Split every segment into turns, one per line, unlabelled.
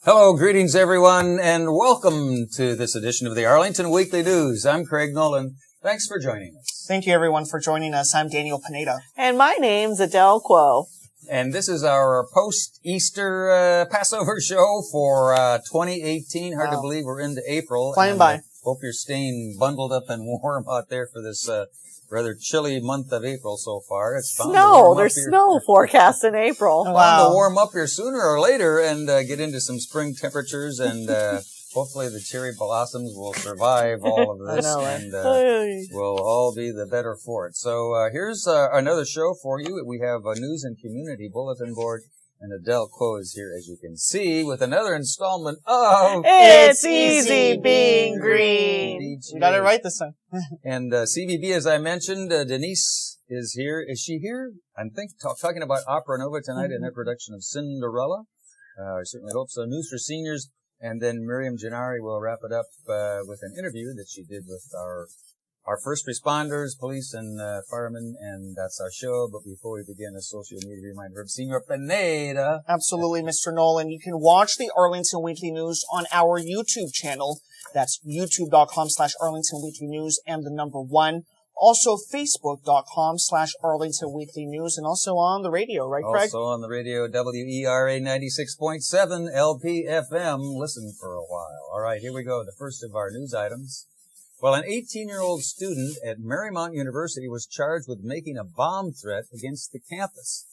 Hello, greetings everyone, and welcome to this edition of the Arlington Weekly News. I'm Craig Nolan. Thanks for joining us.
Thank you everyone for joining us. I'm Daniel Pineda.
And my name's Adele Quo.
And this is our post-Easter Passover show for 2018. Hard to believe we're into April.
Flying by.
Hope you're staying bundled up and warm out there for this rather chilly month of April so far. It's bound
Snow. There's snow forecast in April.
Bound to warm up here sooner or later and get into some spring temperatures, and hopefully the cherry blossoms will survive all of this and we'll all be the better for it. So here's another show for you. We have a news and community bulletin board, and Adele Quo is here, as you can see, with another installment of
It's Easy Being Green.
You got it right this time.
And CVB, as I mentioned, Denise is here. Is she here? I'm talking about Opera Nova tonight in their production of Cinderella. I certainly hope so. News for seniors. And then Miriam Gennari will wrap it up with an interview that she did with our first responders, police and firemen, and that's our show. But before we begin, a social media reminder of Senor Pineda.
Absolutely, Mr. Nolan. You can watch the Arlington Weekly News on our YouTube channel. That's youtube.com/Arlington Weekly News and the number 1. Also, facebook.com/Arlington Weekly News, and also on the radio, right, Craig?
Also on the radio, WERA 96.7 LPFM. Listen for a while. All right, here we go. The first of our news items. Well, an 18-year-old student at Marymount University was charged with making a bomb threat against the campus.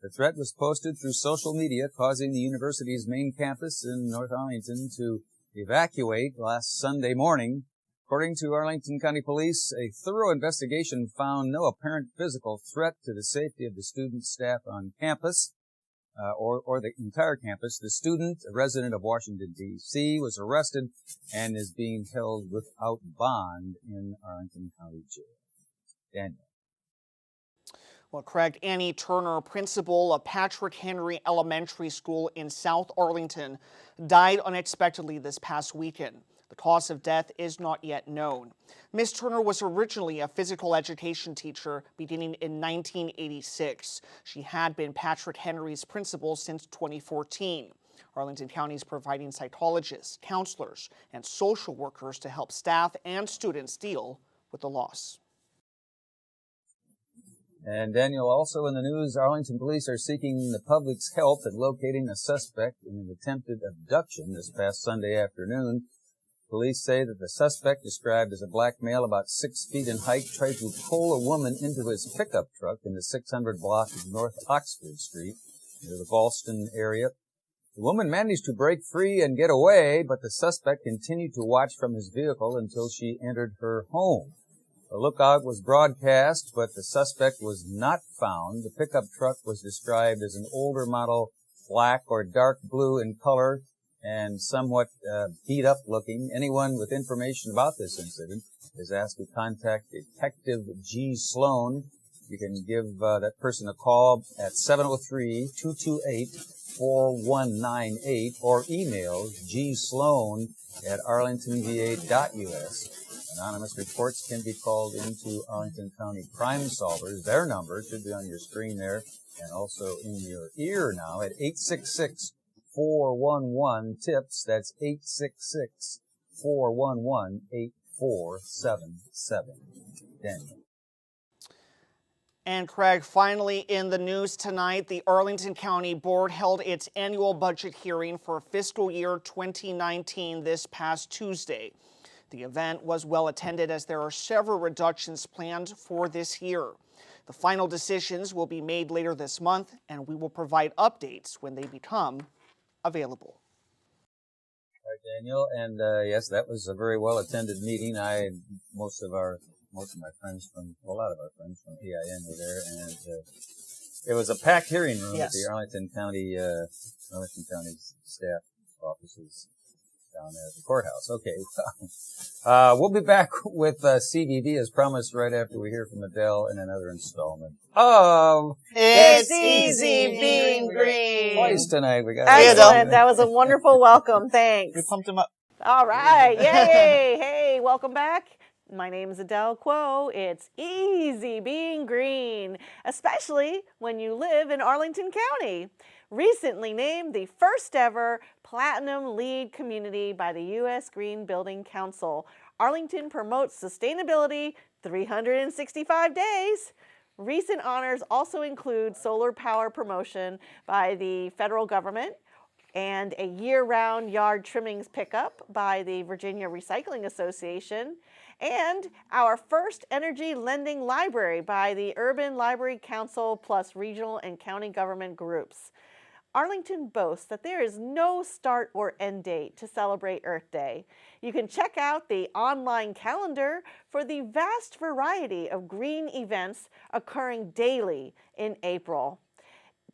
The threat was posted through social media, causing the university's main campus in North Arlington to evacuate last Sunday morning. According to Arlington County Police, a thorough investigation found no apparent physical threat to the safety of the student, staff on campus, or the entire campus. The student, a resident of Washington, D.C., was arrested and is being held without bond in Arlington County Jail. Daniel.
Well, Craig, Annie Turner, principal of Patrick Henry Elementary School in South Arlington, died unexpectedly this past weekend. The cause of death is not yet known. Ms. Turner was originally a physical education teacher beginning in 1986. She had been Patrick Henry's principal since 2014. Arlington County is providing psychologists, counselors, and social workers to help staff and students deal with the loss.
And Daniel, also in the news, Arlington police are seeking the public's help in locating a suspect in an attempted abduction this past Sunday afternoon. Police say that the suspect, described as a black male about 6 feet in height, tried to pull a woman into his pickup truck in the 600 block of North Oxford Street near the Ballston area. The woman managed to break free and get away, but the suspect continued to watch from his vehicle until she entered her home. A lookout was broadcast, but the suspect was not found. The pickup truck was described as an older model, black or dark blue in color, and somewhat beat up looking. Anyone with information about this incident is asked to contact Detective G. Sloan. You can give that person a call at 703-228-4198 or email gsloan@arlingtonva.us. Anonymous reports can be called into Arlington County Crime Solvers. Their number should be on your screen there and also in your ear now at 866-411-TIPS. That's 866-411-8477. Daniel.
And Craig, finally in the news tonight, the Arlington County Board held its annual budget hearing for fiscal year 2019 this past Tuesday. The event was well attended as there are several reductions planned for this year. The final decisions will be made later this month, and we will provide updates when they become available.
All right, Daniel, and yes, that was a very well attended meeting. Most of my friends a lot of our friends from EIN were there, and it was a packed hearing room at the Arlington County staff offices down there at the courthouse. Okay, we'll be back with CVB as promised right after we hear from Adele in another installment of
It's Easy Being Green.
Twice tonight. We got
Excellent. That was a wonderful welcome. Thanks.
We pumped him up.
All right. Yay. Hey, welcome back. My name is Adele Quo. It's easy being green, especially when you live in Arlington County. Recently named the first ever Platinum LEED Community by the U.S. Green Building Council. Arlington promotes sustainability 365 days. Recent honors also include solar power promotion by the federal government and a year-round yard trimmings pickup by the Virginia Recycling Association, and our first energy lending library by the Urban Library Council plus regional and county government groups. Arlington boasts that there is no start or end date to celebrate Earth Day. You can check out the online calendar for the vast variety of green events occurring daily in April.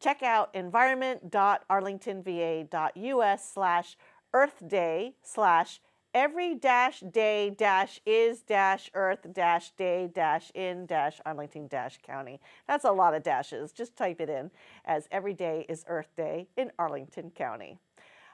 Check out environment.arlingtonva.us/Earth Day/ every-day-is-earth-day-in-Arlington-County. That's a lot of dashes. Just type it in as every day is Earth Day in Arlington County.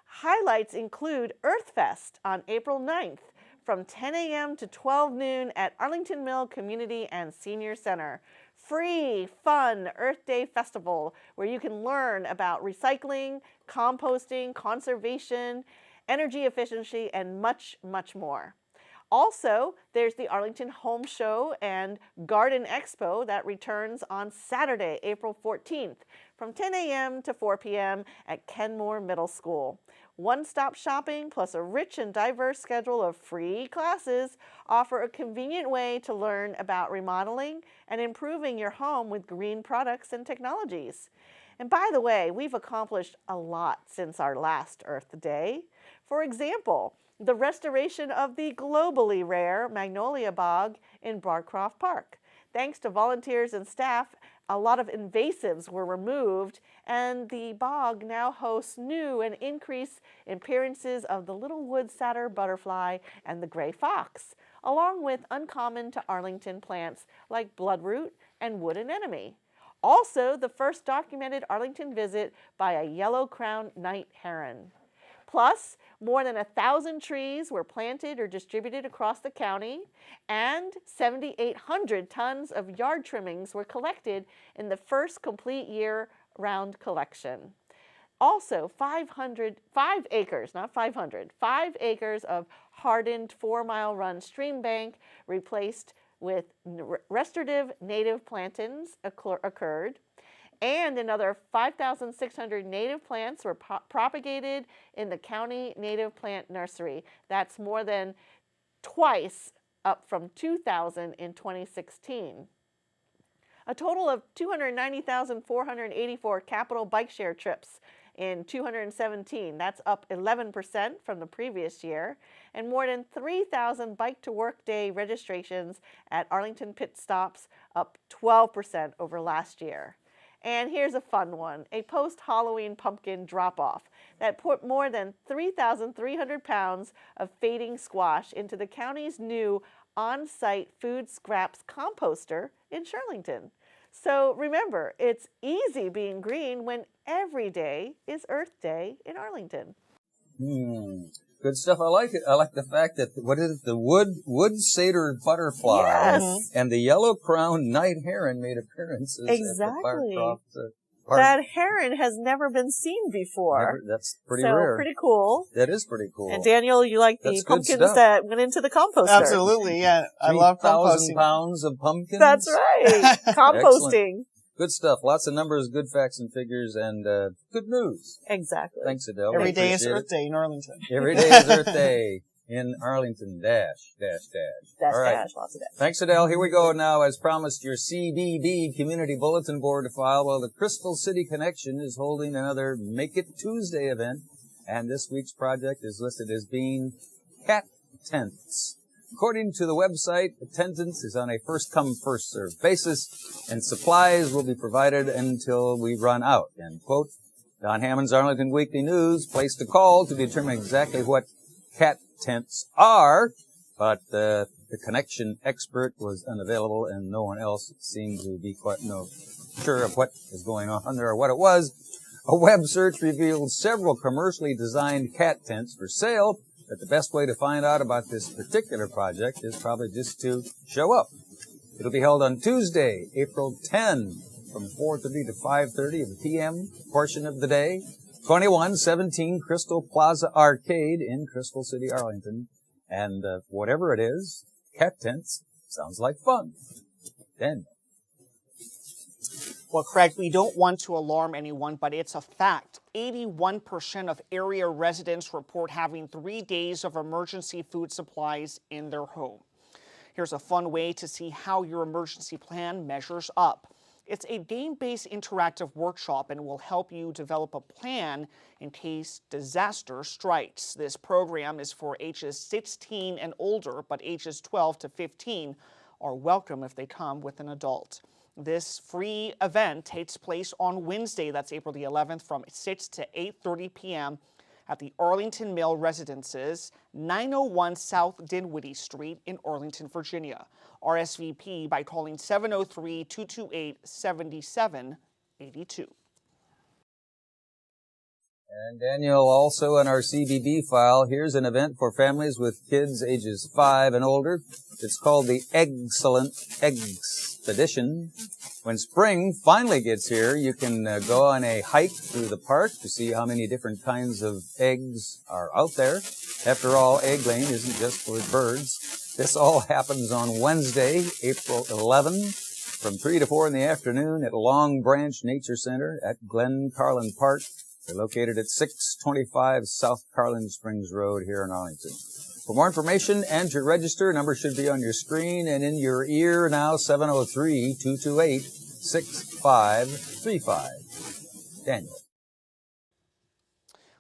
Highlights include Earth Fest on April 9th from 10 a.m. to 12 noon at Arlington Mill Community and Senior Center. Free, fun Earth Day Festival where you can learn about recycling, composting, conservation, energy efficiency, and much, much more. Also, there's the Arlington Home Show and Garden Expo that returns on Saturday, April 14th from 10 a.m. to 4 p.m. at Kenmore Middle School. One-stop shopping plus a rich and diverse schedule of free classes offer a convenient way to learn about remodeling and improving your home with green products and technologies. And by the way, we've accomplished a lot since our last Earth Day. For example, the restoration of the globally rare Magnolia Bog in Barcroft Park. Thanks to volunteers and staff, a lot of invasives were removed, and the bog now hosts new and increased appearances of the little wood satyr butterfly and the gray fox, along with uncommon to Arlington plants like bloodroot and wood anemone. Also, the first documented Arlington visit by a yellow-crowned night heron. Plus, more than 1,000 trees were planted or distributed across the county, and 7,800 tons of yard trimmings were collected in the first complete year-round collection. Also, 5 acres of hardened 4-mile run stream bank replaced with restorative native plantains occurred, and another 5,600 native plants were propagated in the county native plant nursery. That's more than twice up from 2,000 in 2016. A total of 290,484 capital bike share trips in 217. That's up 11% from the previous year, and more than 3,000 bike to work day registrations at Arlington pit stops, up 12% over last year. And here's a fun one, a post-Halloween pumpkin drop-off that put more than 3,300 pounds of fading squash into the county's new on-site food scraps composter in Shirlington. So remember, it's easy being green when every day is Earth Day in Arlington.
Good stuff. I like it. I like the fact that, what is it, the wood satyr butterfly and the yellow-crowned night heron made appearances at the Barcroft Park.
That heron has never been seen before.
That's pretty rare.
So pretty cool.
That is pretty cool.
And Daniel, you like the pumpkins that went into the composter.
Absolutely, yeah. I love composting.
3,000 pounds of pumpkins?
That's right. Composting.
Good stuff. Lots of numbers, good facts and figures, and good news.
Exactly.
Thanks, Adele.
Every day is Earth Day in Arlington.
Every day is Earth Day in Arlington. Dash. All right.
Dash, lots of dash.
Thanks, Adele. Here we go now. As promised, your CBB Community Bulletin Board to file. Well, the Crystal City Connection is holding another Make It Tuesday event, and this week's project is listed as being cat tents. According to the website, attendance is on a first-come, first-served basis, and supplies will be provided until we run out, end quote. Don Hammond's Arlington Weekly News placed a call to determine exactly what cat tents are, but the connection expert was unavailable, and no one else seemed to be quite sure of what was going on there or what it was. A web search revealed several commercially designed cat tents for sale, but the best way to find out about this particular project is probably just to show up. It'll be held on Tuesday, April 10, from 4:30 to 5:30 p.m. portion of the day. 2117 Crystal Plaza Arcade in Crystal City, Arlington. And whatever it is, cat tents sounds like fun. Then.
Well, Craig, we don't want to alarm anyone, but it's a fact. 81% of area residents report having 3 days of emergency food supplies in their home. Here's a fun way to see how your emergency plan measures up. It's a game-based interactive workshop and will help you develop a plan in case disaster strikes. This program is for ages 16 and older, but ages 12 to 15 are welcome if they come with an adult. This free event takes place on Wednesday, that's April the 11th, from 6 to 8:30 p.m. at the Arlington Mill Residences, 901 South Dinwiddie Street in Arlington, Virginia. RSVP by calling 703-228-7782.
And Daniel, also in our CBB file, here's an event for families with kids ages 5 and older. It's called the Excellent Expedition. When spring finally gets here, you can go on a hike through the park to see how many different kinds of eggs are out there. After all, egg laying isn't just for birds. This all happens on Wednesday, April 11, from 3 to 4 in the afternoon at Long Branch Nature Center at Glen Carlin Park. They're located at 625 South Carlin Springs Road here in Arlington. For more information and to register, number should be on your screen and in your ear now, 703-228-6535. Daniel.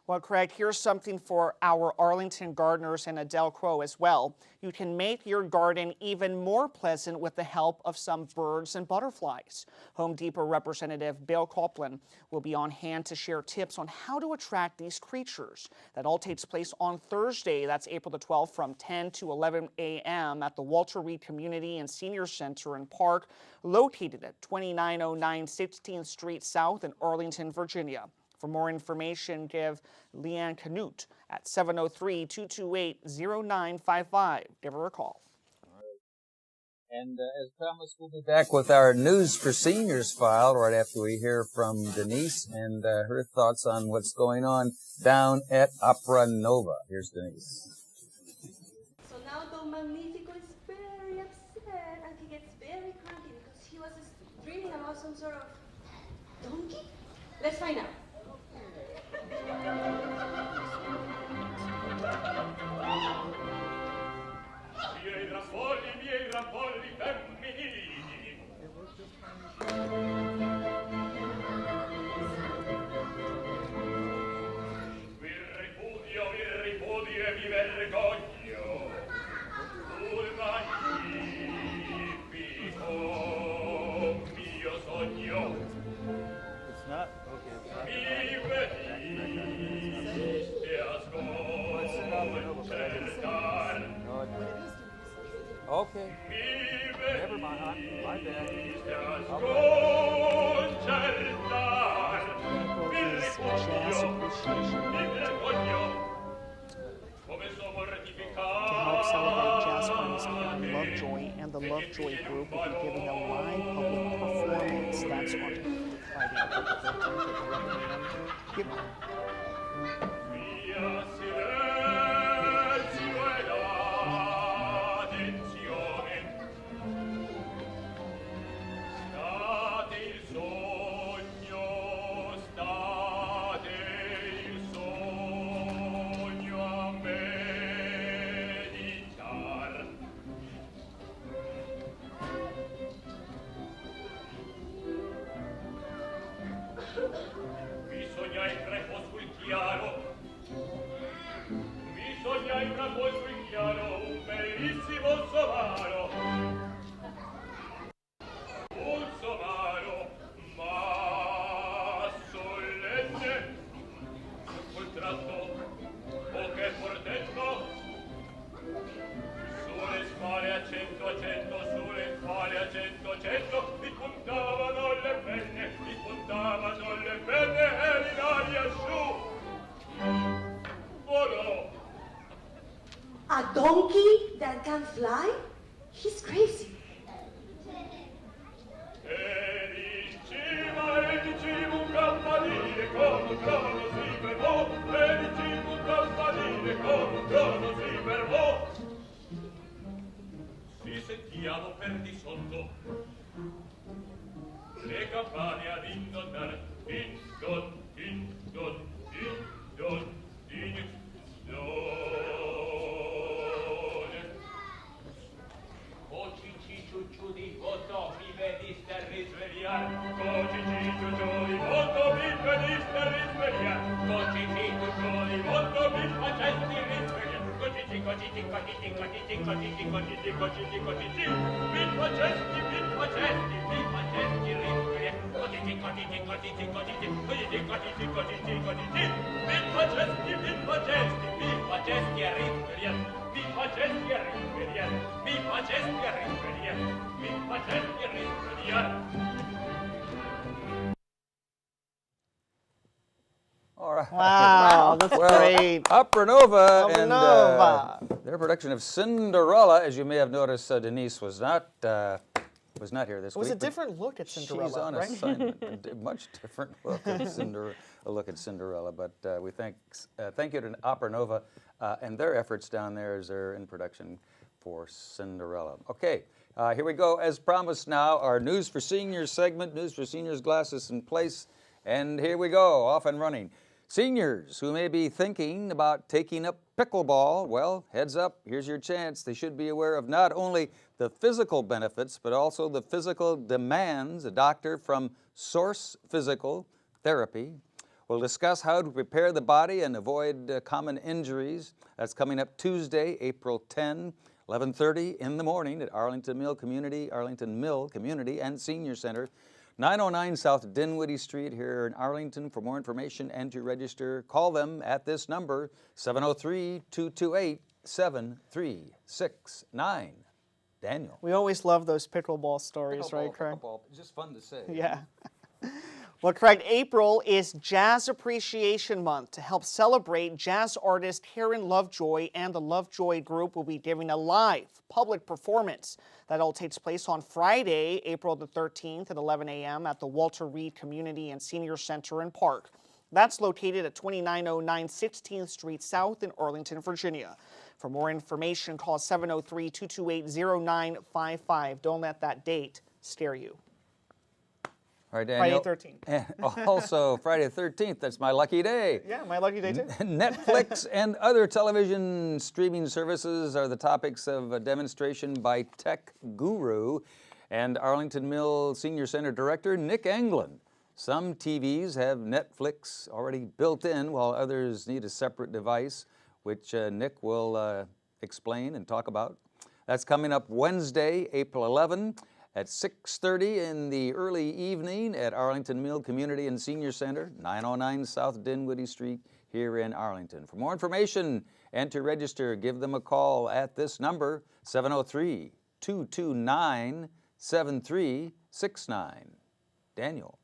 Well, Craig, here's something for our Arlington gardeners and Adele Crow as well. You can make your garden even more pleasant with the help of some birds and butterflies. Home Depot Representative Bill Copeland will be on hand to share tips on how to attract these creatures. That all takes place on Thursday, that's April the 12th, from 10 to 11 a.m. at the Walter Reed Community and Senior Center and Park, located at 2909 16th Street South in Arlington, Virginia. For more information, give Leanne Canute at 703-228-0955. Give her a call.
And as promised, we'll be back with our News for Seniors file right after we hear from Denise and her thoughts on what's going on down at Opera Nova. Here's Denise.
So now Don Magnifico is very upset and he gets very cranky because he was dreaming about some sort of donkey. Let's find out.
Miei rampolli femminili. Vi ripudio e mi vergogno. Sul magnifico mio sogno.
It's not? Okay.
Mi veniste ascoltar.
Okay. Never mind. My bad.
To help celebrate jazz artist Karen Lovejoy and the Lovejoy Group will be giving a live public performance. That's on Friday, October 13th at 11 a.m.
Bisognai sul chiaro un bellissimo somaro. Un somaro, ma solenne, col tratto, oh che portento, sulle spale a cento, sulle spale a cento, mi puntavano le penne e l'inaria su. Volò.
A donkey that can fly? He's crazy.
E in cima un campanile come un trono si sentiamo per di sotto. Le campane ad indonare, indon, indon, indon, indon. Cici ciucciu di voto, mi veniste a risvegliare. Cici ciucciu di voto, mi veniste a risvegliare. Cici ciucciu di voto, mi facesti risvegliare. Cici, cici, cici, cici, cici, cici, cici, cici, cici, mi facesti risvegliare. Cici, cici, cici, cici, cici, cici, cici, mi facesti a risvegliare. Mi facesti a risvegliare. Mi facesti a risvegliare. Mi facesti a risvegliare.
All right.
Wow, that's great.
Opera Nova
Opera
and
Nova.
their production of Cinderella, as you may have noticed, Denise was not here this
It was
week.
a different look at Cinderella,
She's on
right?
assignment. A much different look at Cinderella. But we thank you to Opera Nova and their efforts down there as they're in production for Cinderella. Okay, here we go. As promised now, our News for Seniors segment, News for Seniors glasses in place. And here we go, off and running. Seniors who may be thinking about taking up pickleball, well, heads up, here's your chance. They should be aware of not only the physical benefits, but also the physical demands. A doctor from Source Physical Therapy will discuss how to prepare the body and avoid common injuries. That's coming up Tuesday, April 10, 11:30 in the morning at Arlington Mill Community and Senior Center. 909 South Dinwiddie Street here in Arlington. For more information and to register, call them at this number, 703-228-7369. Daniel.
We always love those pickleball stories, right, Craig?
Pickleball, just fun to say.
Yeah. Well, Craig, April is Jazz Appreciation Month. To help celebrate, jazz artist Karen Lovejoy and the Lovejoy Group will be giving a live public performance. That all takes place on Friday, April the 13th at 11 a.m. at the Walter Reed Community and Senior Center and Park. That's located at 2909 16th Street South in Arlington, Virginia. For more information, call 703-228-0955. Don't let that date scare you.
All right, Daniel.
Friday 13th.
And also, Friday the 13th, that's my lucky day.
Yeah, my lucky day too.
Netflix and other television streaming services are the topics of a demonstration by tech guru and Arlington Mill Senior Center Director Nick Anglin. Some TVs have Netflix already built in, while others need a separate device, which Nick will explain and talk about. That's coming up Wednesday, April 11. At 6:30 in the early evening at Arlington Mill Community and Senior Center, 909 South Dinwiddie Street here in Arlington. For more information and to register, give them a call at this number, 703-229-7369. Daniel.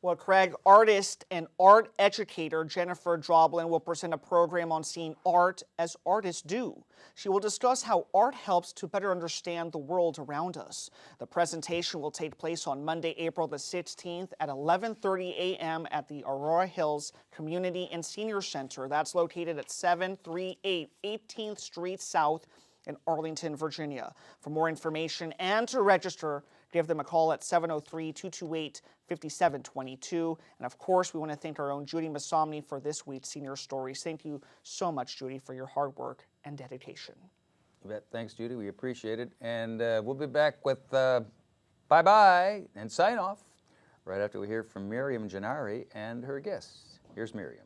Well, Craig, artist and art educator Jennifer Droblin will present a program on seeing art as artists do. She will discuss how art helps to better understand the world around us. The presentation will take place on Monday, April the 16th at 11:30 a.m. at the Aurora Hills Community and Senior Center. That's located at 738 18th Street South in Arlington, Virginia. For more information and to register, give them a call at 703-228-5722. And of course, we want to thank our own Judy Masomny for this week's Senior Stories. Thank you so much, Judy, for your hard work and dedication.
You bet. Thanks, Judy. We appreciate it. And we'll be back with bye-bye and sign off right after we hear from Miriam Gennari and her guests. Here's Miriam.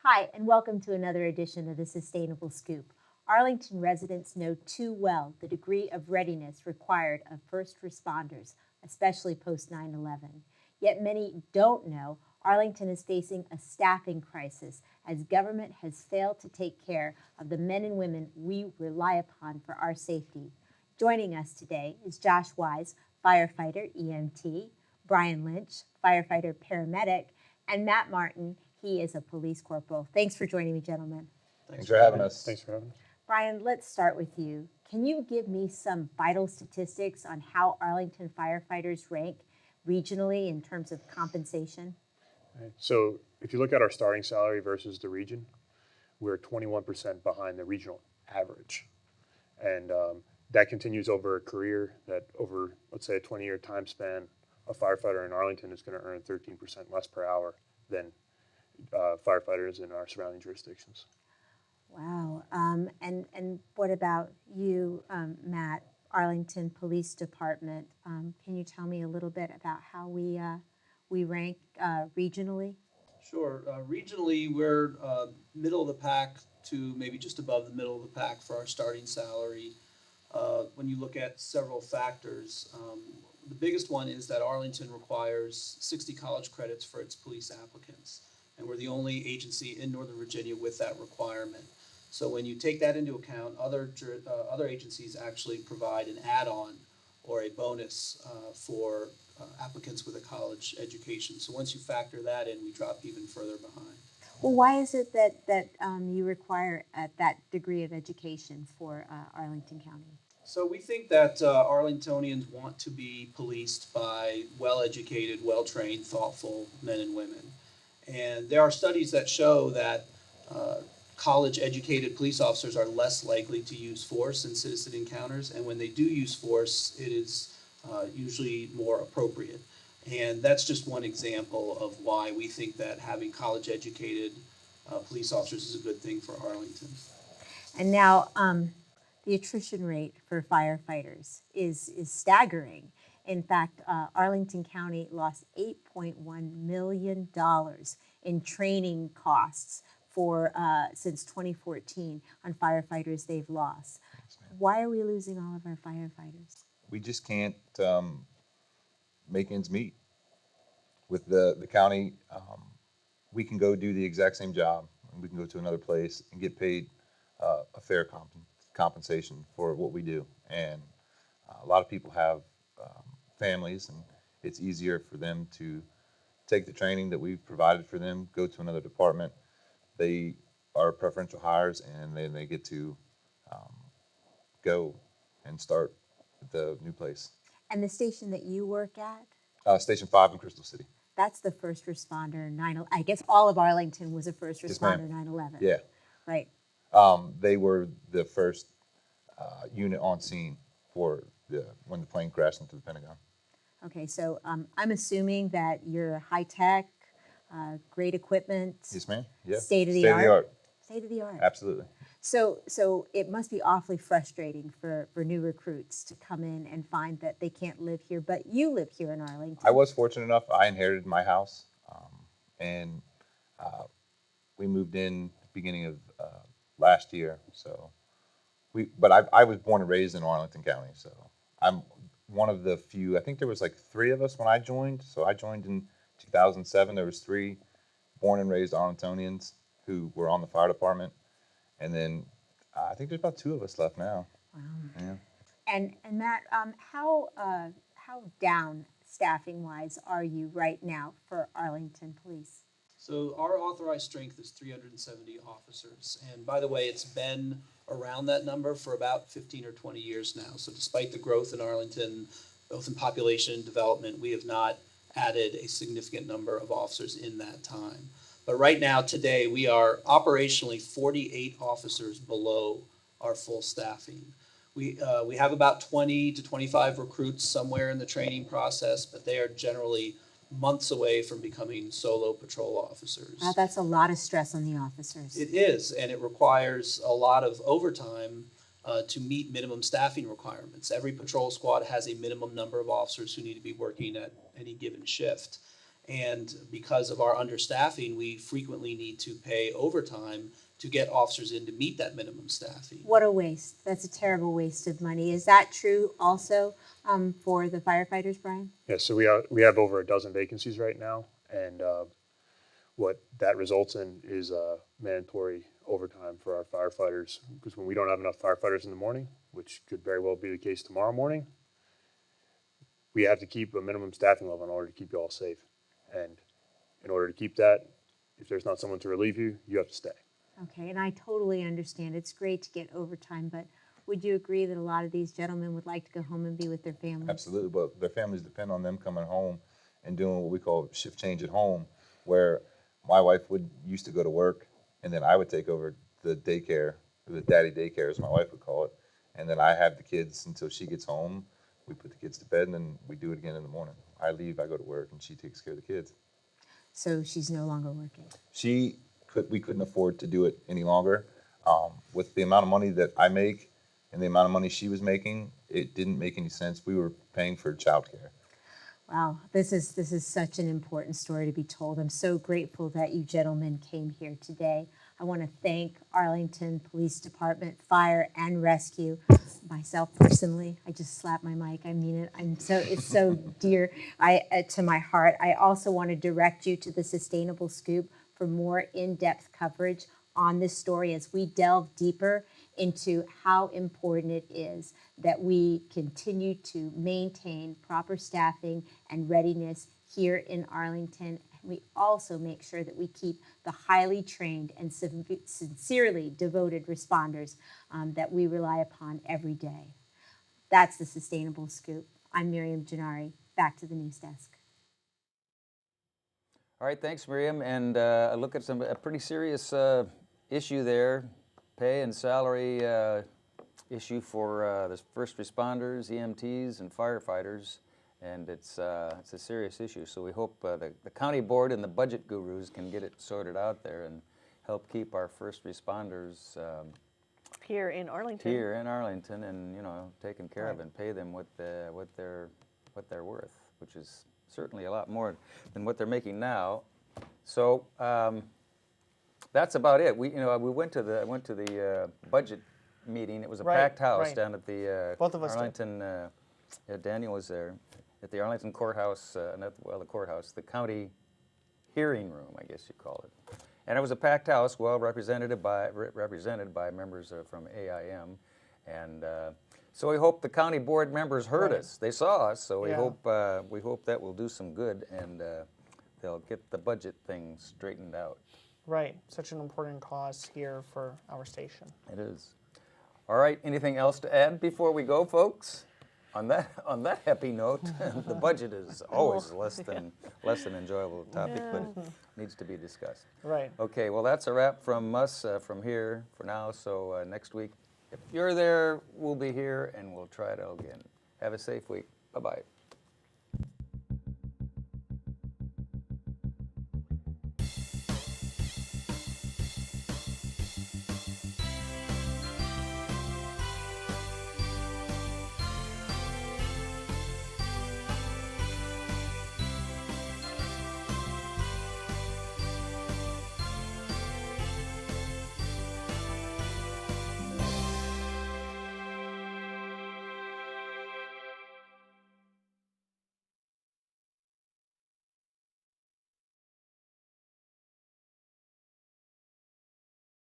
Hi, and welcome to another edition of the Sustainable Scoop. Arlington residents know too well the degree of readiness required of first responders, especially post 9/11. Yet many don't know Arlington is facing a staffing crisis as government has failed to take care of the men and women we rely upon for our safety. Joining us today is Josh Wise, firefighter EMT, Brian Lynch, firefighter paramedic, and Matt Martin, he is a police corporal. Thanks for joining me, gentlemen.
Thanks for having us.
Thanks for having us.
Brian, let's start with you. Can you give me some vital statistics on how Arlington firefighters rank regionally in terms of compensation?
Right. So if you look at our starting salary versus the region, we're 21% behind the regional average. And that continues over a career, that over, let's say, a 20-year time span, a firefighter in Arlington is going to earn 13% less per hour than firefighters in our surrounding jurisdictions.
Wow. And what about you, Matt, Arlington Police Department? Can you tell me a little bit about how we rank regionally?
Sure. Regionally, we're middle of the pack to maybe just above the middle of the pack for our starting salary. When you look at several factors, the biggest one is that Arlington requires 60 college credits for its police applicants, and we're the only agency in Northern Virginia with that requirement. So when you take that into account, other agencies actually provide an add-on or a bonus for applicants with a college education. So once you factor that in, we drop even further behind.
Well, why is it that you require that degree of education for Arlington County?
So we think that Arlingtonians want to be policed by well-educated, well-trained, thoughtful men and women. And there are studies that show that college-educated police officers are less likely to use force in citizen encounters, and when they do use force, it is usually more appropriate. And that's just one example of why we think that having college-educated police officers is a good thing for Arlington.
And now the attrition rate for firefighters is staggering. In fact, Arlington County lost $8.1 million in training costs for since 2014 on firefighters they've lost. Why are we losing all of our firefighters?
We just can't make ends meet with the county. We can go do the exact same job, and we can go to another place and get paid a fair compensation for what we do. And a lot of people have families, and it's easier for them to take the training that we've provided for them, go to another department. They are preferential hires, and then they get to go and start the new place.
And the station that you work at?
Station 5 in Crystal City.
That's the first responder 9/11. I guess all of Arlington was a first responder 9/11.
Yeah.
Right.
They were the first unit on scene for when the plane crashed into the Pentagon.
Okay, so I'm assuming that you're high tech, great equipment.
Yes, ma'am. Yeah.
State of the art. State of the art.
Absolutely.
So it must be awfully frustrating for new recruits to come in and find that they can't live here, but you live here in Arlington.
I was fortunate enough. I inherited my house, and we moved in at the beginning of last year. So but I was born and raised in Arlington County, so I'm one of the few. I think there was like 3 of us when I joined. So I joined in 2007. There was 3 born and raised Arlingtonians who were on the fire department. And then I think there's about 2 of us left now.
Wow.
Yeah.
And Matt, how down staffing wise are you right now for Arlington Police?
So our authorized strength is 370 officers. And by the way, it's been around that number for about 15 or 20 years now. So despite the growth in Arlington, both in population and development, we have not added a significant number of officers in that time. But right now, today, we are operationally 48 officers below our full staffing. We have about 20 to 25 recruits somewhere in the training process, but they are generally months away from becoming solo patrol officers.
Wow, that's a lot of stress on the officers.
It is, and it requires a lot of overtime to meet minimum staffing requirements. Every patrol squad has a minimum number of officers who need to be working at any given shift. And because of our understaffing, we frequently need to pay overtime to get officers in to meet that minimum staffing.
What a waste. That's a terrible waste of money. Is that true also for the firefighters, Brian?
Yeah, so we have over a dozen vacancies right now, and what that results in is mandatory overtime for our firefighters, because when we don't have enough firefighters in the morning, which could very well be the case tomorrow morning, we have to keep a minimum staffing level in order to keep you all safe. And in order to keep that, if there's not someone to relieve you, you have to stay.
Okay, and I totally understand. It's great to get overtime, but would you agree that a lot of these gentlemen would like to go home and be with their families?
Absolutely, but their families depend on them coming home and doing what we call shift change at home, where my wife used to go to work, and then I would take over the daycare, or the daddy daycare as my wife would call it, and then I have the kids until she gets home. We put the kids to bed, and then we do it again in the morning. I leave, I go to work, and she takes care of the kids.
So she's no longer working.
We couldn't afford to do it any longer. With the amount of money that I make and the amount of money she was making, it didn't make any sense. We were paying for childcare.
Wow, this is such an important story to be told. I'm so grateful that you gentlemen came here today. I want to thank Arlington Police Department, Fire and Rescue. Myself personally, I just slapped my mic. I mean it. It's so dear to my heart. I also want to direct you to the Sustainable Scoop for more in-depth coverage on this story as we delve deeper into how important it is that we continue to maintain proper staffing and readiness here in Arlington. We also make sure that we keep the highly trained and sincerely devoted responders that we rely upon every day. That's the Sustainable Scoop. I'm Miriam Gennari. Back to the news desk.
All right, thanks, Miriam. And I look at a pretty serious issue there, pay and salary issue for the first responders, EMTs, and firefighters. And it's a serious issue. So we hope the county board and the budget gurus can get it sorted out there and help keep our first responders
Here in Arlington.
here in Arlington, and taken care of and pay them what they're worth, which is certainly a lot more than what they're making now. So that's about it. We went to the budget meeting. It was a packed house down at the
Both of us
Arlington. Daniel was there at the Arlington courthouse. The courthouse, the county hearing room, I guess you call it. And it was a packed house, well represented by members from AIM, and so we hope the county board members heard us. They saw us, so we hope that will do some good, and they'll get the budget thing straightened out.
Right, such an important cause here for our station.
It is. All right, anything else to add before we go, folks? On that happy note, the budget is always less than enjoyable topic, but it needs to be discussed.
Right.
Okay, well that's a wrap from us from here for now. So next week, if you're there, we'll be here and we'll try it again. Have a safe week. Bye-bye.